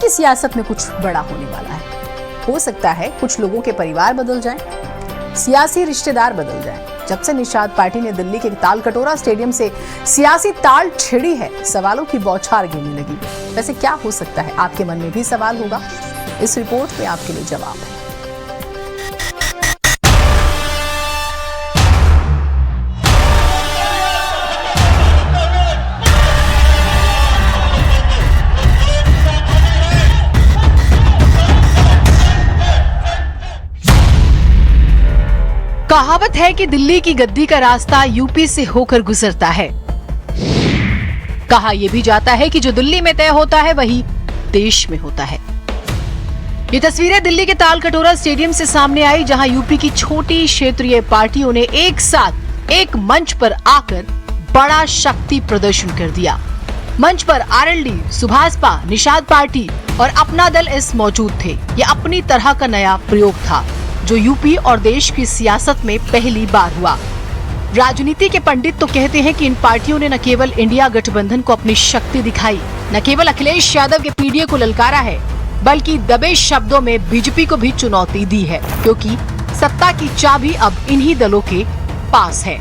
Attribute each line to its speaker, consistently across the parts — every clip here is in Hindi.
Speaker 1: कि सियासत में कुछ बड़ा होने वाला है। हो सकता है कुछ लोगों के परिवार बदल जाएं, सियासी रिश्तेदार बदल जाएं। जब से निषाद पार्टी ने दिल्ली के तालकटोरा स्टेडियम से सियासी ताल छेड़ी है, सवालों की बौछार गिरने लगी। वैसे क्या हो सकता है? आपके मन में भी सवाल होगा। इस रिपोर्ट में आपके लिए जवाब है। कहावत है कि दिल्ली की गद्दी का रास्ता यूपी से होकर गुजरता है। कहा यह भी जाता है कि जो दिल्ली में तय होता है वही देश में होता है। ये तस्वीरें दिल्ली के तालकटोरा स्टेडियम से सामने आई, जहां यूपी की छोटी क्षेत्रीय पार्टियों ने एक साथ एक मंच पर आकर बड़ा शक्ति प्रदर्शन कर दिया। मंच पर आरएलडी, सुभाषपा, निषाद पार्टी और अपना दल एस मौजूद थे। यह अपनी तरह का नया प्रयोग था जो यूपी और देश की सियासत में पहली बार हुआ। राजनीति के पंडित तो कहते हैं कि इन पार्टियों ने न केवल इंडिया गठबंधन को अपनी शक्ति दिखाई, न केवल अखिलेश यादव के पीडीए को ललकारा है, बल्कि दबे शब्दों में बीजेपी को भी चुनौती दी है, क्योंकि सत्ता की चाबी अब इन्हीं दलों के पास है।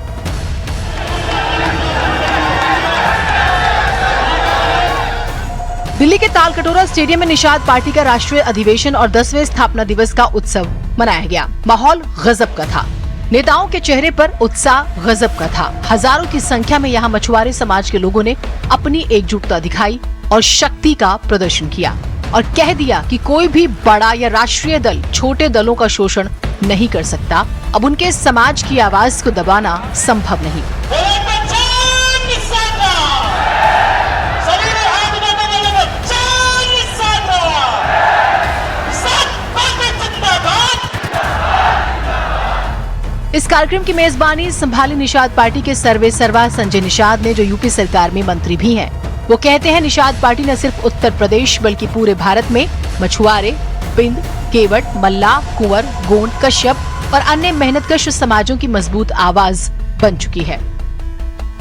Speaker 1: दिल्ली के तालकटोरा स्टेडियम में निषाद पार्टी का राष्ट्रीय अधिवेशन और 10वें स्थापना दिवस का उत्सव मनाया गया। माहौल गजब का था। नेताओं के चेहरे पर उत्साह गजब का था। हजारों की संख्या में यहाँ मछुआरे समाज के लोगों ने अपनी एकजुटता दिखाई और शक्ति का प्रदर्शन किया और कह दिया कि कोई भी बड़ा या राष्ट्रीय दल छोटे दलों का शोषण नहीं कर सकता। अब उनके समाज की आवाज को दबाना संभव नहीं। इस कार्यक्रम की मेजबानी संभाली निषाद पार्टी के सर्वे सर्वा संजय निषाद ने, जो यूपी सरकार में मंत्री भी हैं। वो कहते हैं निषाद पार्टी न सिर्फ उत्तर प्रदेश बल्कि पूरे भारत में मछुआरे, बिंद, केवट, मल्ला, कुंवर, गोंड, कश्यप और अन्य मेहनतकश समाजों की मजबूत आवाज बन चुकी है।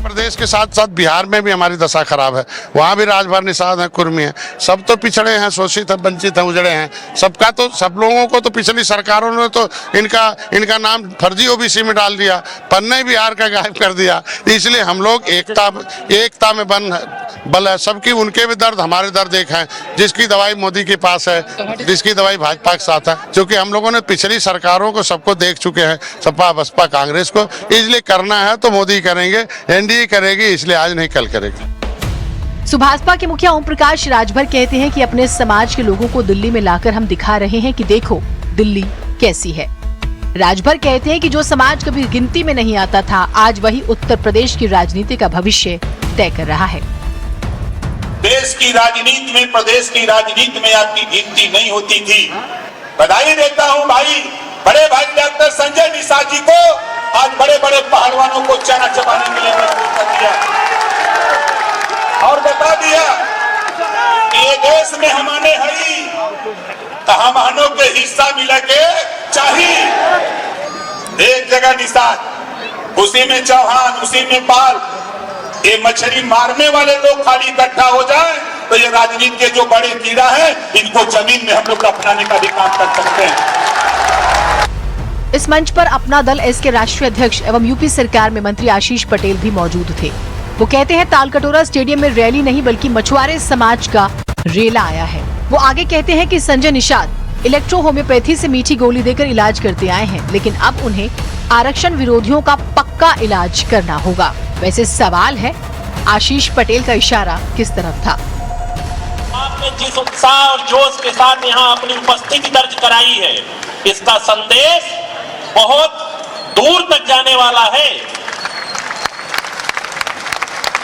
Speaker 2: प्रदेश के साथ साथ बिहार में भी हमारी दशा खराब है। वहाँ भी राजभर निषाद है, कुर्मी है, सब तो पिछड़े हैं, शोषित है, वंचित है, उजड़े हैं। सबका तो सब लोगों को तो पिछली सरकारों ने तो इनका नाम फर्जी ओबीसी में डाल दिया, पन्ने बिहार का गायब कर दिया। इसलिए हम लोग एकता में बल है। सबकी उनके भी दर्द हमारे दर्द एक है। जिसकी दवाई मोदी के पास है, जिसकी दवाई भाजपा के साथ है, क्योंकि हम लोगों ने पिछली सरकारों को सबको देख चुके हैं, सपा बसपा कांग्रेस को। इसलिए करना है तो मोदी करेंगे, एनडीए करेगी, इसलिए आज नहीं कल करेगी।
Speaker 1: सुभाषपा के मुखिया ओम प्रकाश राजभर कहते हैं कि अपने समाज के लोगों को दिल्ली में लाकर हम दिखा रहे हैं कि देखो दिल्ली कैसी है। राजभर कहते हैं कि जो समाज कभी गिनती में नहीं आता था, आज वही उत्तर प्रदेश की राजनीति का भविष्य तय कर रहा है।
Speaker 3: देश की राजनीति में, प्रदेश की राजनीति में आपकी गिनती नहीं होती थी। बधाई देता हूं भाई, बड़े भाई डॉक्टर संजय निषाद जी को। आज बड़े बड़े पहलवानों को चना चबाने के लिए मजबूर कर दिया और बता दिया कि ये देश में हमारे हई तो हमनों के हिस्सा मिला के चाहिए। एक जगह निषाद, उसी में चौहान, उसी में पाल। ये मछली मारने वाले लोग खाली इकट्ठा हो जाए तो ये राजनीति के जो बड़े कीड़ा है, इनको जमीन में हम लोग अपनाने का भी काम कर सकते हैं।
Speaker 1: इस मंच पर अपना दल एस के राष्ट्रीय अध्यक्ष एवं यूपी सरकार में मंत्री आशीष पटेल भी मौजूद थे। वो कहते हैं तालकटोरा स्टेडियम में रैली नहीं बल्कि मछुआरे समाज का रेला आया है। वो आगे कहते हैं कि संजय निषाद इलेक्ट्रो होम्योपैथी से मीठी गोली देकर इलाज करते आए हैं, लेकिन अब उन्हें आरक्षण विरोधियों का पक्का इलाज करना होगा। वैसे सवाल है, आशीष पटेल का इशारा किस तरफ था?
Speaker 4: आपने जिस उत्साह और जोश के साथ यहाँ अपनी उपस्थिति दर्ज कराई है, इसका संदेश बहुत दूर तक जाने वाला है।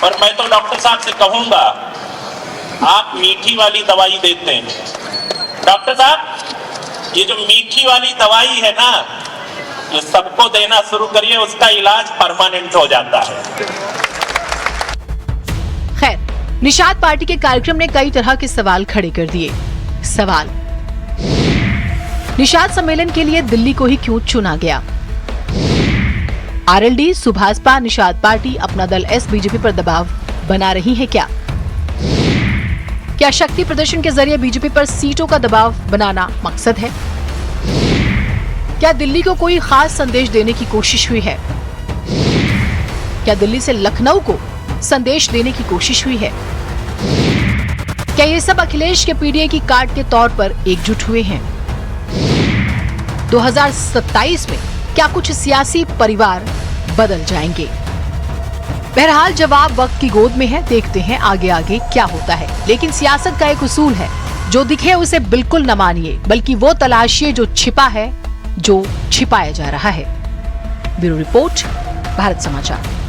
Speaker 4: और मैं तो डॉक्टर साहब से कहूंगा, आप मीठी वाली दवाई देते हैं। डॉक्टर साहब, ये जो मीठी वाली दवाई है ना, ये सबको देना शुरू करिए, उसका इलाज परमानेंट हो जाता है।
Speaker 1: खैर, निषाद पार्टी के कार्यक्रम ने कई तरह के सवाल खड़े कर दिए। सवाल, निषाद सम्मेलन के लिए दिल्ली को ही क्यों चुना गया? आरएलडी, सुभाषपा, निषाद पार्टी, अपना दल एस बीजेपी पर दबाव बना रही है क्या? क्या शक्ति प्रदर्शन के जरिए बीजेपी पर सीटों का दबाव बनाना मकसद है? क्या दिल्ली को कोई खास संदेश देने की कोशिश हुई है? क्या दिल्ली से लखनऊ को संदेश देने की कोशिश हुई है? क्या ये सब अखिलेश के पीडीए की कार्ड के तौर पर एकजुट हुए हैं? 2027 में क्या कुछ सियासी परिवार बदल जाएंगे? बहरहाल जवाब वक्त की गोद में है, देखते हैं आगे आगे क्या होता है। लेकिन सियासत का एक उसूल है, जो दिखे उसे बिल्कुल न मानिए, बल्कि वो तलाशिए जो छिपा है, जो छिपाया जा रहा है। ब्यूरो रिपोर्ट, भारत समाचार।